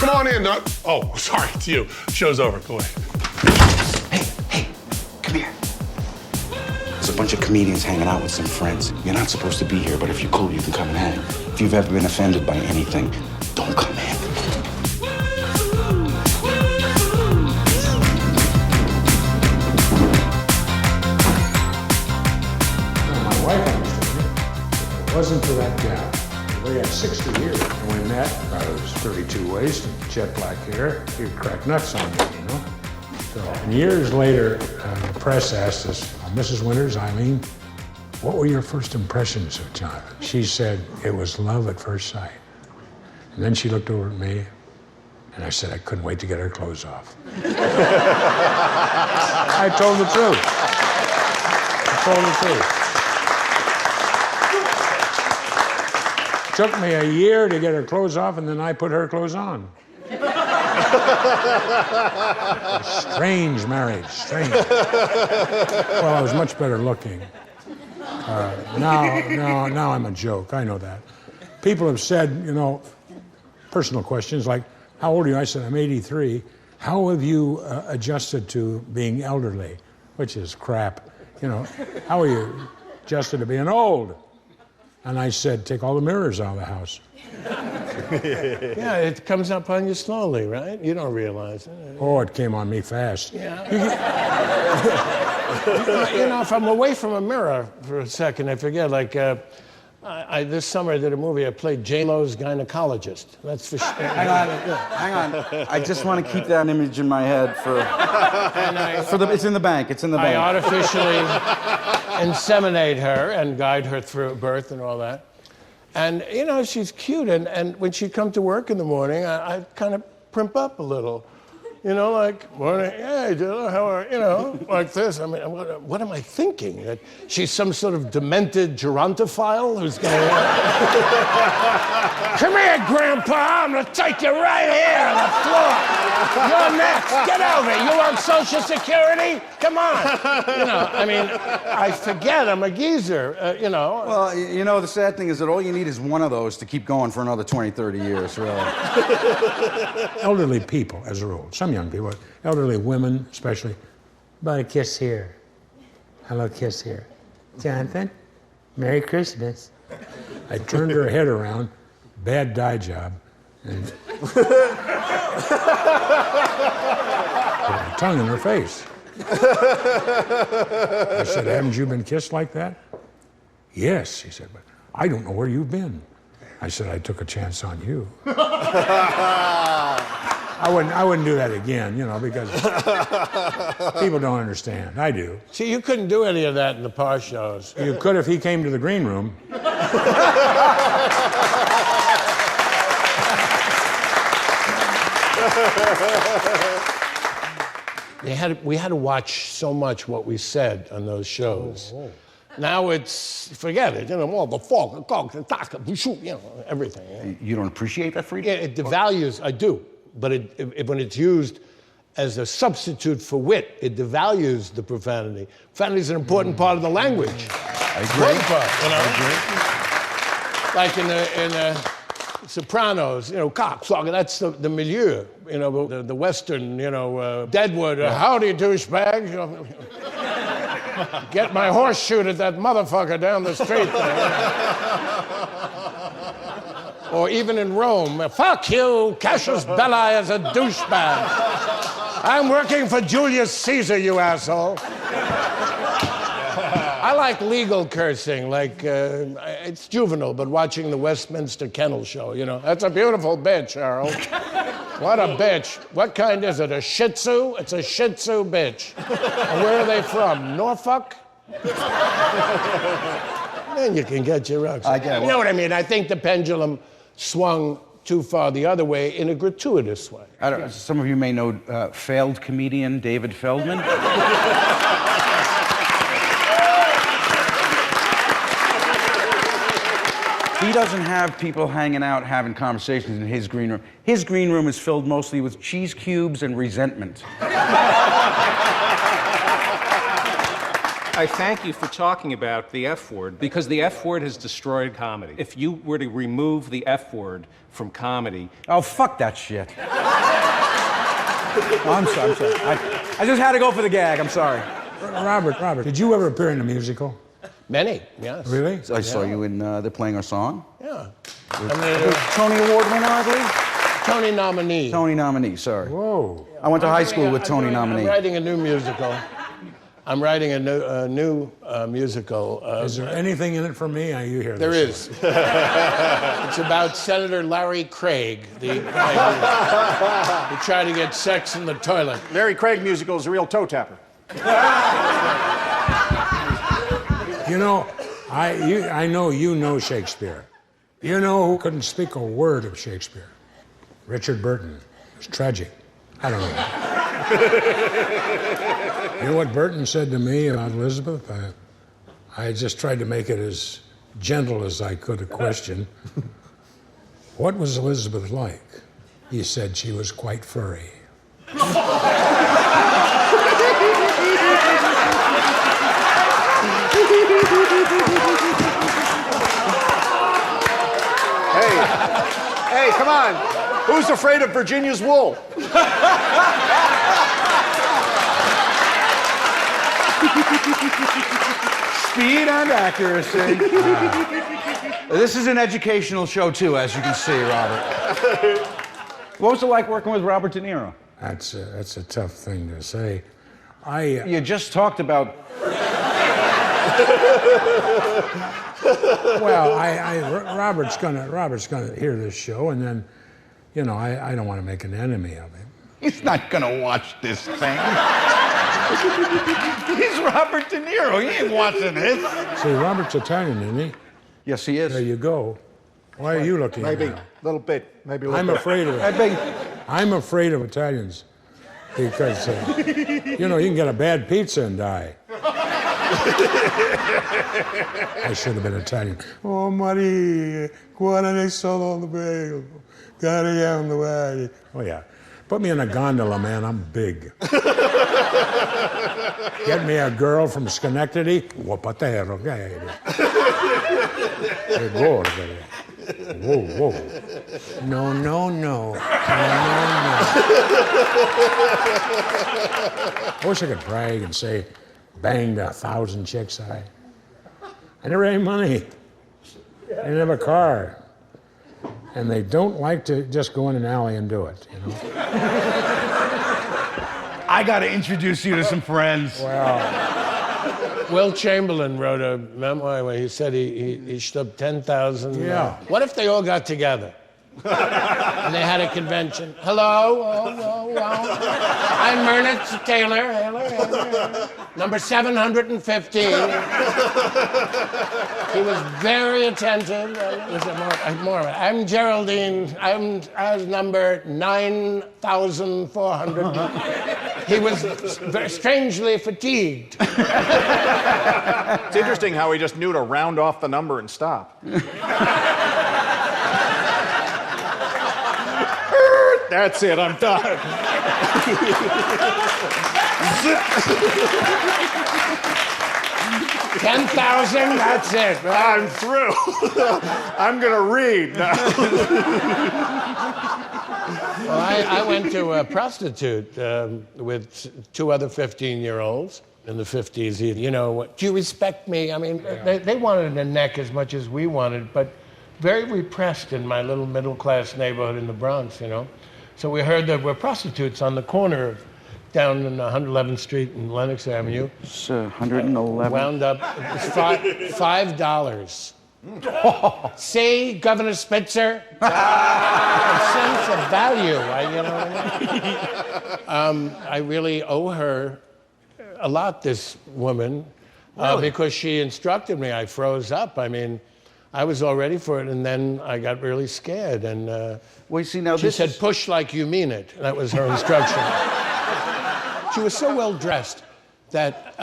come on in. Oh, sorry, it's you. Show's over. Go ahead. Hey, come here. There's a bunch of comedians hanging out with some friends. You're not supposed to be here, but if you're cool, you can come and hang. If you've ever been offended by anything, don't come in. My wife understood me. If it wasn't for that gal. We had 60 years when we met. I was 32 waist, jet black hair. He'd crack nuts on me, you know? So, and years later, the press asked us, Mrs. Winters, Eileen, what were your first impressions of Jonathan? She said, it was love at first sight. And then she looked over at me, and I said, I couldn't wait to get her clothes off. I told the truth. I told the truth. Took me a year to get her clothes off, and then I put her clothes on. Strange marriage, strange. Well, I was much better looking. Now I'm a joke, I know that. People have said, you know, personal questions like, how old are you? I said, I'm 83. How have you adjusted to being elderly? Which is crap. You know, how are you adjusted to being old? And I said, take all the mirrors out of the house. Yeah, it comes up on you slowly, right? You don't realize it. Oh, it came on me fast. Yeah. You know, if I'm away from a mirror for a second, I forget. Like, this summer I did a movie. I played J-Lo's gynecologist. That's for sure. Hang on. I just want to keep that image in my head for it's in the bank. It's in the bank. I artificially inseminate her and guide her through birth and all that. And, you know, she's cute. And when she'd come to work in the morning, I'd kind of primp up a little. You know, like, morning, hey, Jill, how are you? know, like this. I mean, what am I thinking? That she's some sort of demented gerontophile who's going to... Come here, Grandpa. I'm going to take you right here on the floor. You're next. Get over it. You want Social Security? Come on. You know, I mean, I forget I'm a geezer, you know. Well, you know, the sad thing is that all you need is one of those to keep going for another 20, 30 years, really. Elderly people, as a rule, some young people, elderly women especially, about a kiss here. Hello, kiss here. Jonathan, Merry Christmas. I turned her head around, bad dye job, and put my tongue in her face. I said, haven't you been kissed like that? Yes, she said, but I don't know where you've been. I said, I took a chance on you. I wouldn't do that again, you know, because people don't understand. I do. See, you couldn't do any of that in the Parr shows. You could if he came to the green room. We had to watch so much what we said on those shows. Oh. Now it's, forget it, you know, all the folk, you know, everything. Yeah. You don't appreciate that freedom? Yeah, it devalues, I do, but when it's used as a substitute for wit, it devalues the profanity. Profanity is an important part of the language. I agree. Part, you know? Like in the Sopranos, you know, cocksucker, that's the milieu, you know, the Western, you know, Deadwood, howdy douchebag, you know. Get my horseshoe at that motherfucker down the street there. Or even in Rome, fuck you, Cassius Belli is a douchebag. I'm working for Julius Caesar, you asshole. I like legal cursing, like, it's juvenile, but watching the Westminster Kennel Show, you know. That's a beautiful bitch, Harold. What a bitch. What kind is it, a Shih Tzu? It's a Shih Tzu bitch. And where are they from, Norfolk? Then you can get your rocks. I get it. You know what I mean? I think the pendulum swung too far the other way in a gratuitous way. I don't know, some of you may know failed comedian David Feldman. He doesn't have people hanging out having conversations in his green room. His green room is filled mostly with cheese cubes and resentment. I thank you for talking about the F word, because the F word has destroyed comedy. If you were to remove the F word from comedy... Oh, fuck that shit. Oh, I'm sorry. I just had to go for the gag. I'm sorry. Robert, did you ever appear in a musical? Many, yes. Really? I saw you in, they're playing our song. Yeah. Tony Award winner, I believe? Tony nominee. Tony nominee, sorry. Whoa. I went to high school with Tony nominee. I'm writing a new musical. I'm writing a new musical. Is there anything in it for me? You hear There this? is. It's about Senator Larry Craig, the guy who tried to get sex in the toilet. Larry Craig musical is a real toe tapper. You know, I know you know Shakespeare. You know who couldn't speak a word of Shakespeare? Richard Burton. It's tragic. I don't know. You know what Burton said to me about Elizabeth? I just tried to make it as gentle as I could, a question. What was Elizabeth like? He said she was quite furry. Hey, come on. Who's afraid of Virginia's wool? Speed and accuracy. This is an educational show, too, as you can see, Robert. What was it like working with Robert De Niro? That's a tough thing to say. You just talked about... Well, Robert's gonna hear this show, and then, you know, I don't want to make an enemy of him. He's not gonna watch this thing. He's Robert De Niro. He ain't watching this. See, Robert's Italian, isn't he? Yes, he is. There you go. Why are you looking at Maybe me? a little bit. Maybe a little I'm bit. afraid of it. I'm afraid of Italians because, you know, you can get a bad pizza and die. I should have been Italian. Oh, Maria, guarda ne sono bello, on the way. Oh, yeah. Put me in a gondola, man. I'm big. Get me a girl from Schenectady. Whoa, whoa. No. I wish I could brag and say, banged 1,000 chicks. I never had any money. I didn't have a car. And they don't like to just go in an alley and do it, you know? I gotta introduce you to some friends. Well, Will Chamberlain wrote a memoir where he said he stubbed 10,000. Yeah. What if they all got together? And they had a convention. Hello? I'm Myrna Taylor. Number 715. He was very attentive. I'm Geraldine. I'm number 9,400. He was very strangely fatigued. It's interesting how he just knew to round off the number and stop. That's it, I'm done. 10,000, that's it. Right? I'm through. I'm gonna read. Well, I went to a prostitute with two other 15-year-olds in the 50s. You know, do you respect me? I mean, they wanted a neck as much as we wanted, but very repressed in my little middle-class neighborhood in the Bronx, you know. So we heard there were prostitutes on the corner down in 111th Street and Lenox Avenue. It's 111. Wound up, it was $5. See, Governor Spitzer? A sense of value, you know what I mean? I really owe her a lot, this woman, because she instructed me. I froze up. I mean, I was all ready for it, and then I got really scared. And Well, you see, now she said, push like you mean it. That was her instruction. She was so well dressed that,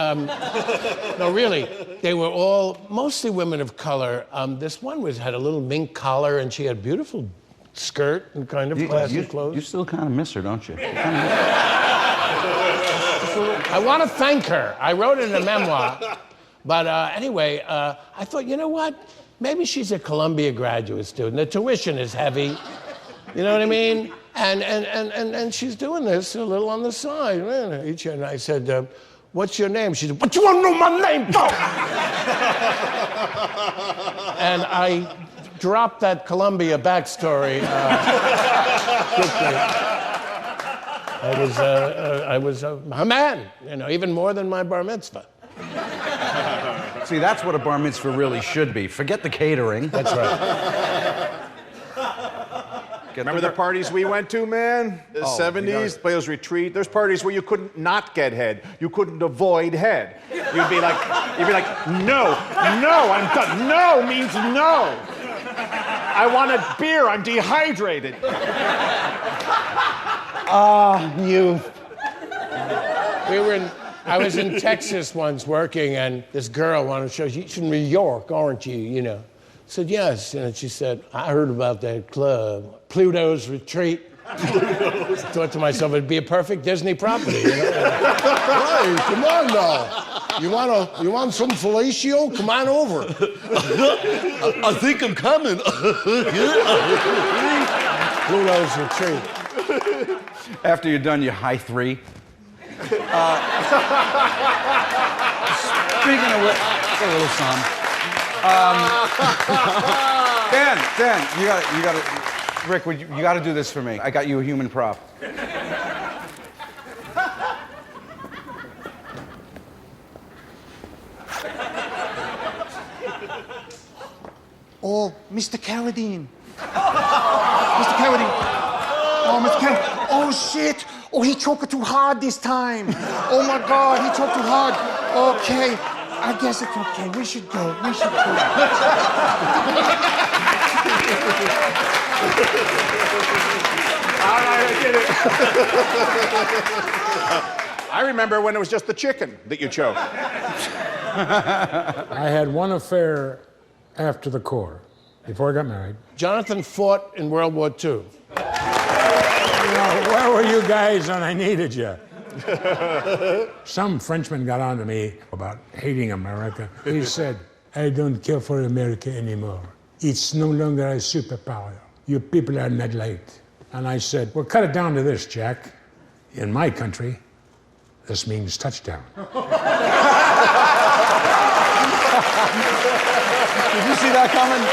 no, really, they were all mostly women of color. This one had a little mink collar, and she had beautiful skirt and kind of classy clothes. You still kind of miss her, don't you? Just a I want to thank her. I wrote it in a memoir. But anyway, I thought, you know what? Maybe she's a Columbia graduate student. The tuition is heavy. You know what I mean? And she's doing this a little on the side. And I said, what's your name? She said, what you want to know my name for? And I dropped that Columbia backstory quickly. I was a man, you know, even more than my bar mitzvah. See, that's what a bar mitzvah really should be. Forget the catering. That's right. Remember the parties we went to, man? The 70s, Players Retreat. There's parties where you couldn't not get head. You couldn't avoid head. You'd be like, no, I'm done. No means no. I wanted beer, I'm dehydrated. I was in Texas once working, and this girl wanted to show, you're from New York, aren't you, you know? I said, yes, and she said, I heard about that club, Pluto's Retreat. I thought to myself, it'd be a perfect Disney property. You know? Hey, come on now. You want some fellatio? Come on over. I think I'm coming. Pluto's Retreat. After you're done, you high three. Speaking of which, it's a little song. Dan, you gotta, Rick, you gotta do this for me. I got you a human prop. Oh, Mr. Carradine. Mr. Carradine. Oh, Mr. Carradine. Oh, shit. Oh, he choked too hard this time. Oh, my God, he choked too hard. Okay. I guess it's okay. We should go. All right, I did it. I remember when it was just the chicken that you choked. I had one affair after the Corps, before I got married. Jonathan fought in World War II. Where were you guys when I needed you? Some Frenchman got on to me about hating America. He said, I don't care for America anymore. It's no longer a superpower. You people are not light. And I said, well, cut it down to this, Jack. In my country, this means touchdown. Did you see that coming?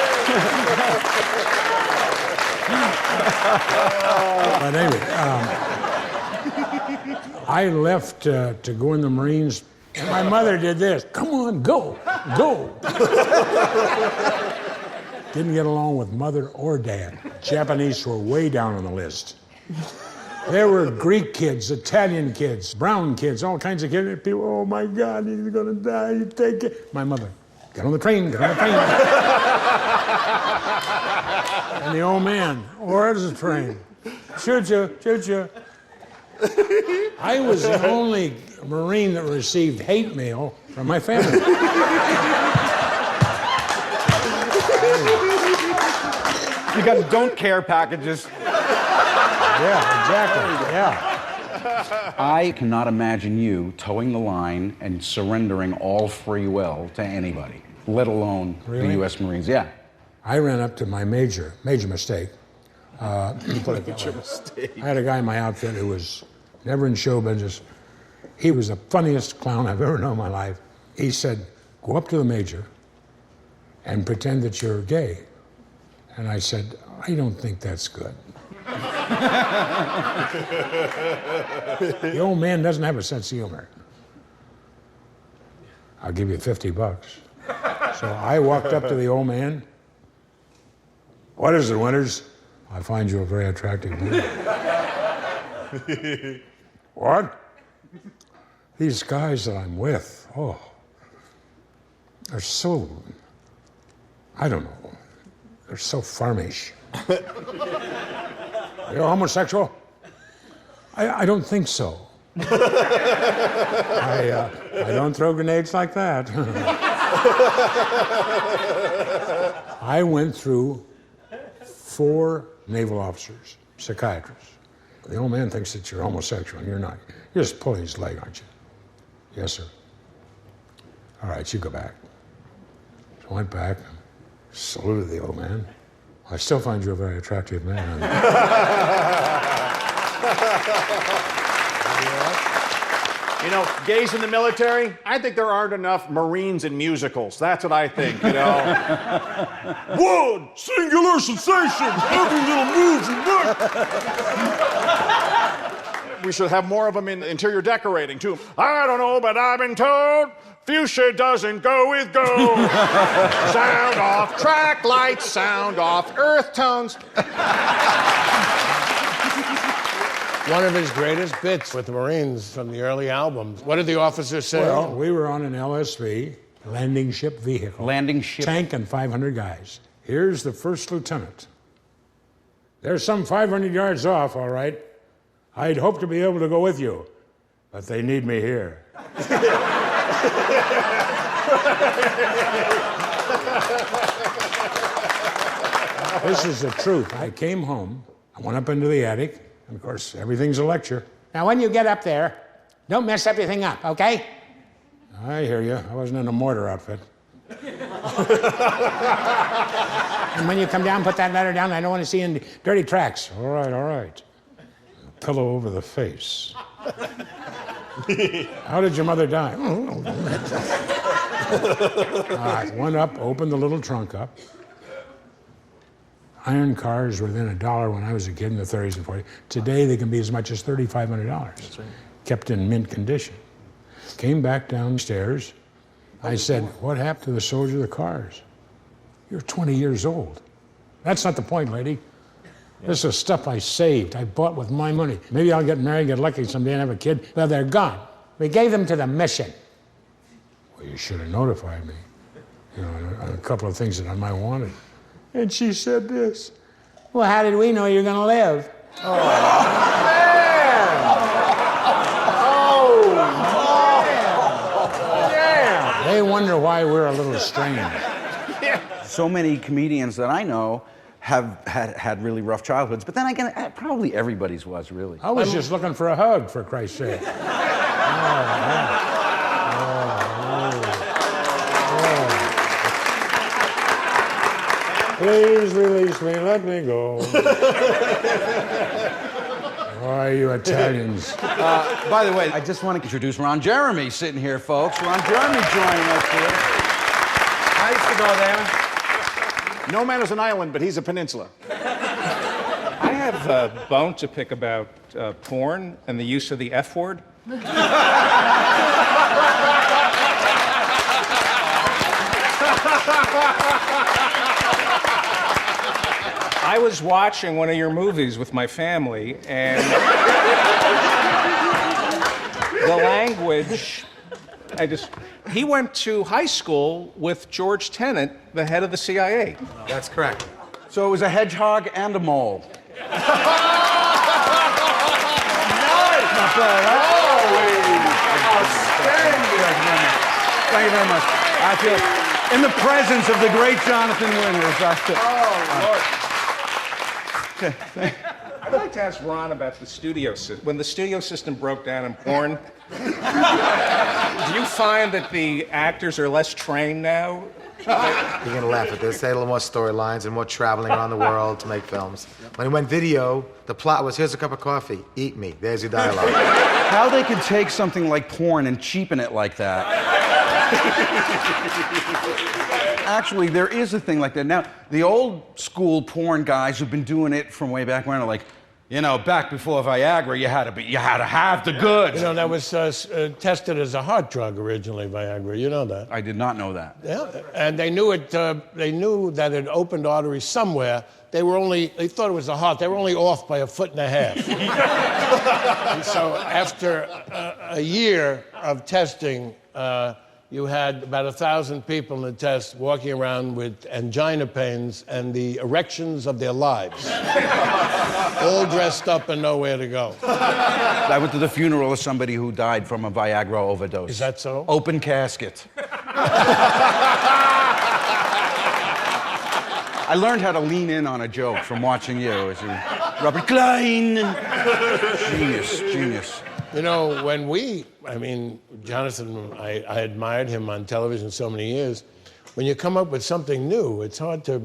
But anyway, I left to go in the Marines, and my mother did this. Come on, go. Didn't get along with mother or dad. Japanese were way down on the list. There were Greek kids, Italian kids, brown kids, all kinds of kids. People, oh my God, he's gonna die, you take it. My mother, get on the train. And the old man, where's the train? Shoot you. I was the only Marine that received hate mail from my family. You got don't care packages. Yeah, exactly, yeah. I cannot imagine you towing the line and surrendering all free will to anybody, let alone Really? the U.S. Marines. Yeah. I ran up to my major mistake. I had a guy in my outfit who was never in show business. He was the funniest clown I've ever known in my life. He said, go up to the major and pretend that you're gay. And I said, I don't think that's good. The old man doesn't have a sense of humor. I'll give you $50. So I walked up to the old man. What is it, Winters? I find you a very attractive man. What? These guys that I'm with, they're so, I don't know, they're so farmish. You're homosexual? I don't think so. I don't throw grenades like that. I went through 4 naval officers, psychiatrists. The old man thinks that you're homosexual, and you're not. You're just pulling his leg, aren't you? Yes, sir. All right, you go back. So I went back, saluted the old man. I still find you a very attractive man. You know, gays in the military, I think there aren't enough Marines in musicals. That's what I think, you know. One singular sensation. Every little move you make. We should have more of them in interior decorating, too. I don't know, but I've been told fuchsia doesn't go with gold. Sound off, track lights, sound off, earth tones. One of his greatest bits with the Marines from the early albums. What did the officer say? Well, we were on an LSV, landing ship vehicle. Landing ship. Tank and 500 guys. Here's the first lieutenant. They're some 500 yards off, all right. I'd hope to be able to go with you, but they need me here. This is the truth. I came home, I went up into the attic, and of course, everything's a lecture. Now, when you get up there, don't mess everything up, okay? I hear you. I wasn't in a mortar outfit. And when you come down, put that letter down. I don't want to see any dirty tracks. All right, all right. A pillow over the face. How did your mother die? All right, went up, opened the little trunk up. Iron cars were then $1 when I was a kid in the 30s and 40s. Today, they can be as much as $3,500. That's right. Kept in mint condition. Came back downstairs. I said, what happened to the soldier of the cars? You're 20 years old. That's not the point, lady. This is stuff I saved. I bought with my money. Maybe I'll get married, get lucky someday and have a kid. Well, they're gone. We gave them to the mission. Well, you should have notified me. You know, on a couple of things that I might have wanted. And she said this. Well, how did we know you're going to live? Oh, man! Oh, yeah! They wonder why we're a little strange. So many comedians that I know have had really rough childhoods, but then again, probably everybody's was, really. I was just looking for a hug, for Christ's sake. Please release me, let me go. Why, you Italians. By the way, I just want to introduce Ron Jeremy sitting here, folks. Ron Jeremy joining us here. I used to go there. No man is an island, but he's a peninsula. I have a bone to pick about porn and the use of the F word. I was watching one of your movies with my family, and the language, he went to high school with George Tenet, the head of the CIA. That's correct. So it was a hedgehog and a mole. Not bad, Thank you very much. I feel, in the presence of the great Jonathan Winters, I feel. Lord. I'd like to ask Ron about the studio system. When the studio system broke down in porn, do you find that the actors are less trained now? You're gonna laugh at this. They had a little more storylines and more traveling around the world to make films. When it went video, the plot was, here's a cup of coffee, eat me. There's your dialogue. How they could take something like porn and cheapen it like that. Actually, there is a thing like that. Now, the old school porn guys who've been doing it from way back when are like, you know, back before Viagra, you had to have the goods. You know, that was tested as a heart drug originally, Viagra. You know that. I did not know that. Yeah, and they knew it. They knew that it opened arteries somewhere. They thought it was the heart. They were only off by 1.5 feet. And so after a year of testing, you had about 1,000 people in the test walking around with angina pains and the erections of their lives. All dressed up and nowhere to go. I went to the funeral of somebody who died from a Viagra overdose. Is that so? Open casket. I learned how to lean in on a joke from watching you. Robert Klein. Genius. You know, Jonathan, I admired him on television so many years. When you come up with something new, it's hard to,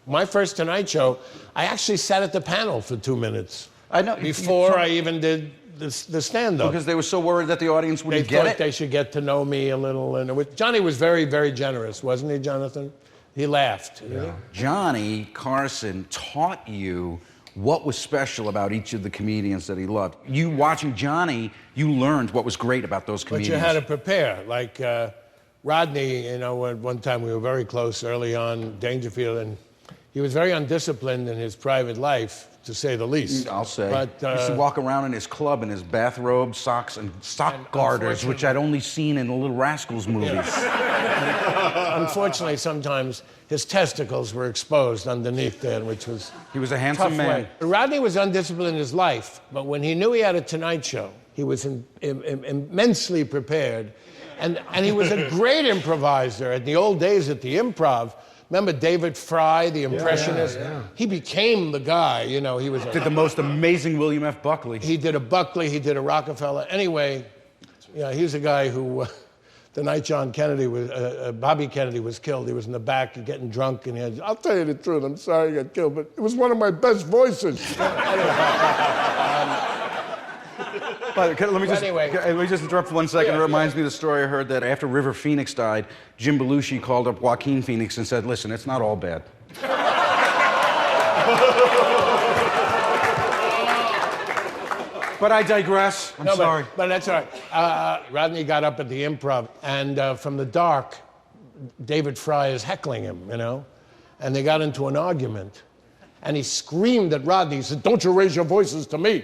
My first Tonight Show, I actually sat at the panel for 2 minutes. I know. Before I even did the stand-up. Because they were so worried that the audience wouldn't get it? They thought they should get to know me a little. And Johnny was very, very generous, wasn't he, Jonathan? He laughed. Yeah. Johnny Carson taught you what was special about each of the comedians that he loved. You watching Johnny, you learned what was great about those comedians. But you had to prepare. Like Rodney, one time we were very close early on, Dangerfield, and he was very undisciplined in his private life, to say the least. I'll say. But, he used to walk around in his club in his bathrobe, socks, and sock garters, which I'd only seen in the Little Rascals movies. Unfortunately, sometimes his testicles were exposed underneath there, which was He was a handsome man. way. Rodney was undisciplined in his life, but when he knew he had a Tonight Show, he was immensely prepared. And he was a great improviser. In the old days at the Improv, remember David Fry, the impressionist? Yeah. He became the guy, he was Did the most amazing William F. Buckley. He did a Buckley, he did a Rockefeller. Anyway, he's a guy who, the night Bobby Kennedy was killed, he was in the back getting drunk, and I'll tell you the truth, I'm sorry he got killed, but it was one of my best voices. Let me just interrupt for 1 second. It reminds me of the story I heard that after River Phoenix died, Jim Belushi called up Joaquin Phoenix and said, listen, it's not all bad. But I digress. I'm sorry. But that's all right. Rodney got up at the Improv, and from the dark, David Fry is heckling him, and they got into an argument, and he screamed at Rodney. He said, "Don't you raise your voices to me."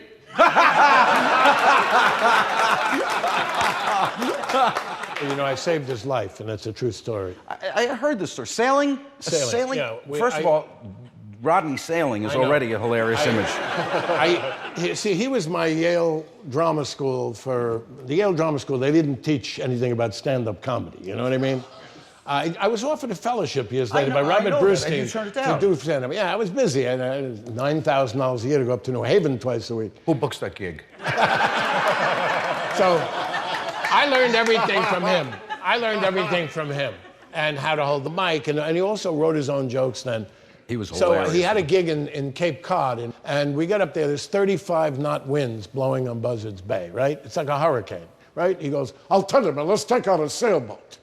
I saved his life, and that's a true story. I heard this story. Sailing? Yeah, First of all, Rodney sailing is already a hilarious image. He was my Yale Drama School. For the Yale Drama School, they didn't teach anything about stand-up comedy, you know what I mean? I was offered a fellowship years later by Robert Brustein to do stand-up. Yeah, I was busy. I had $9,000 a year to go up to New Haven twice a week. Who books that gig? So I learned everything from him. And how to hold the mic. And he also wrote his own jokes then. He was hilarious. So he had a gig in Cape Cod. And we got up there. There's 35-knot winds blowing on Buzzards Bay, right? It's like a hurricane, right? He goes, "I'll tell you, but let's take out a sailboat."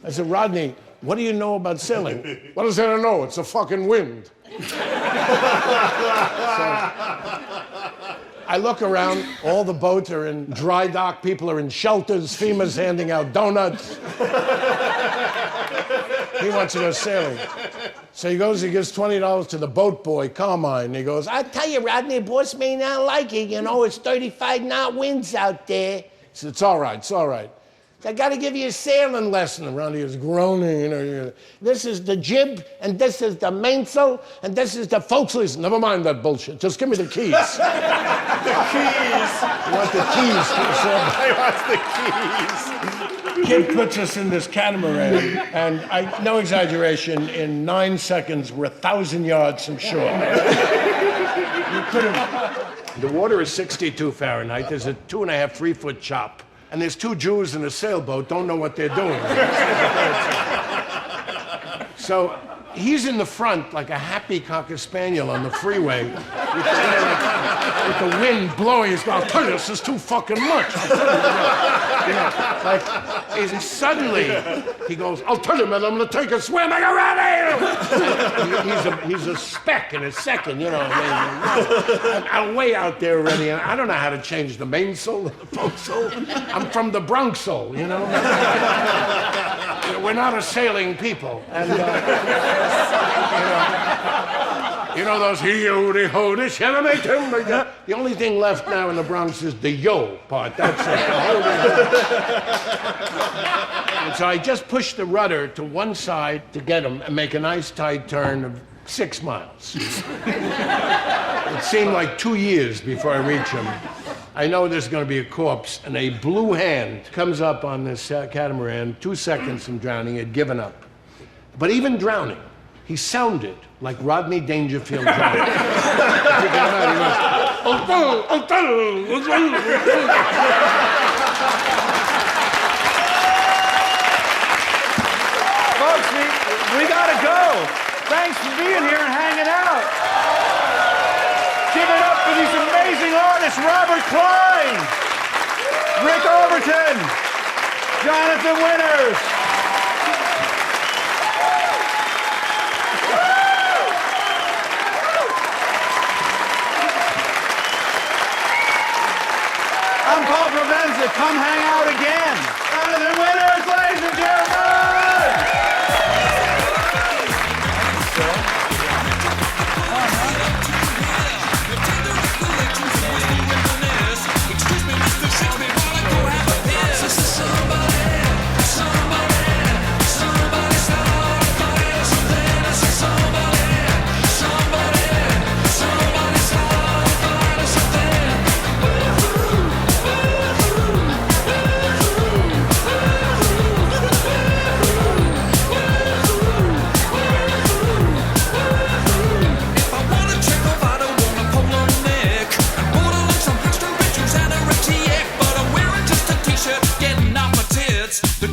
I said, "Rodney, what do you know about sailing?" "What does there to know? It's a fucking wind." I look around, all the boats are in dry dock, people are in shelters, FEMA's handing out donuts. He wants to go sailing. So he goes, he gives $20 to the boat boy, Carmine. He goes, "I tell you, Rodney, boss may not like it. It's 35-knot winds out there." He said, "It's all right, it's all right." "I got to give you a sailing lesson." Ronnie is groaning, "This is the jib, and this is the mainsail, and this is the forecastle." He said, "Never mind that bullshit. Just give me the keys." The keys. You want the keys to the sailboat? I want the keys. Kid puts us in this catamaran, and no exaggeration, in 9 seconds, we're 1,000 yards from shore. You could have. The water is 62 Fahrenheit. There's a 2.5, 3-foot chop. And there's 2 Jews in a sailboat, don't know what they're doing. So he's in the front like a happy cocker spaniel on the freeway with the wind blowing. He's going, "I'll tell you, this is too fucking much." Suddenly he goes, "I'll tell you, man, I'm going to take a swim." I go, "Ready!" He's a speck in a second, I'm way out there already. I don't know how to change the mainsail, the forecastle. I'm from the Bronx-sail, We're not a sailing people. And, those he-ho-de-ho, this the only thing left now in the Bronx is the yo part. That's it. And so I just pushed the rudder to one side to get him and make a nice tight turn of 6 miles. It seemed like 2 years before I reach him. I know there's going to be a corpse, and a blue hand comes up on this catamaran 2 seconds from drowning. He had given up. But even drowning, he sounded like Rodney Dangerfield drowning. You can imagine, he goes, Folks, we gotta go. Thanks for being here and hanging out. Give it up for these amazing artists, Robert Klein, Rick Overton, Jonathan Winters. I'm Paul Provenza. Come hang out again. Jonathan Winters, ladies and gentlemen. The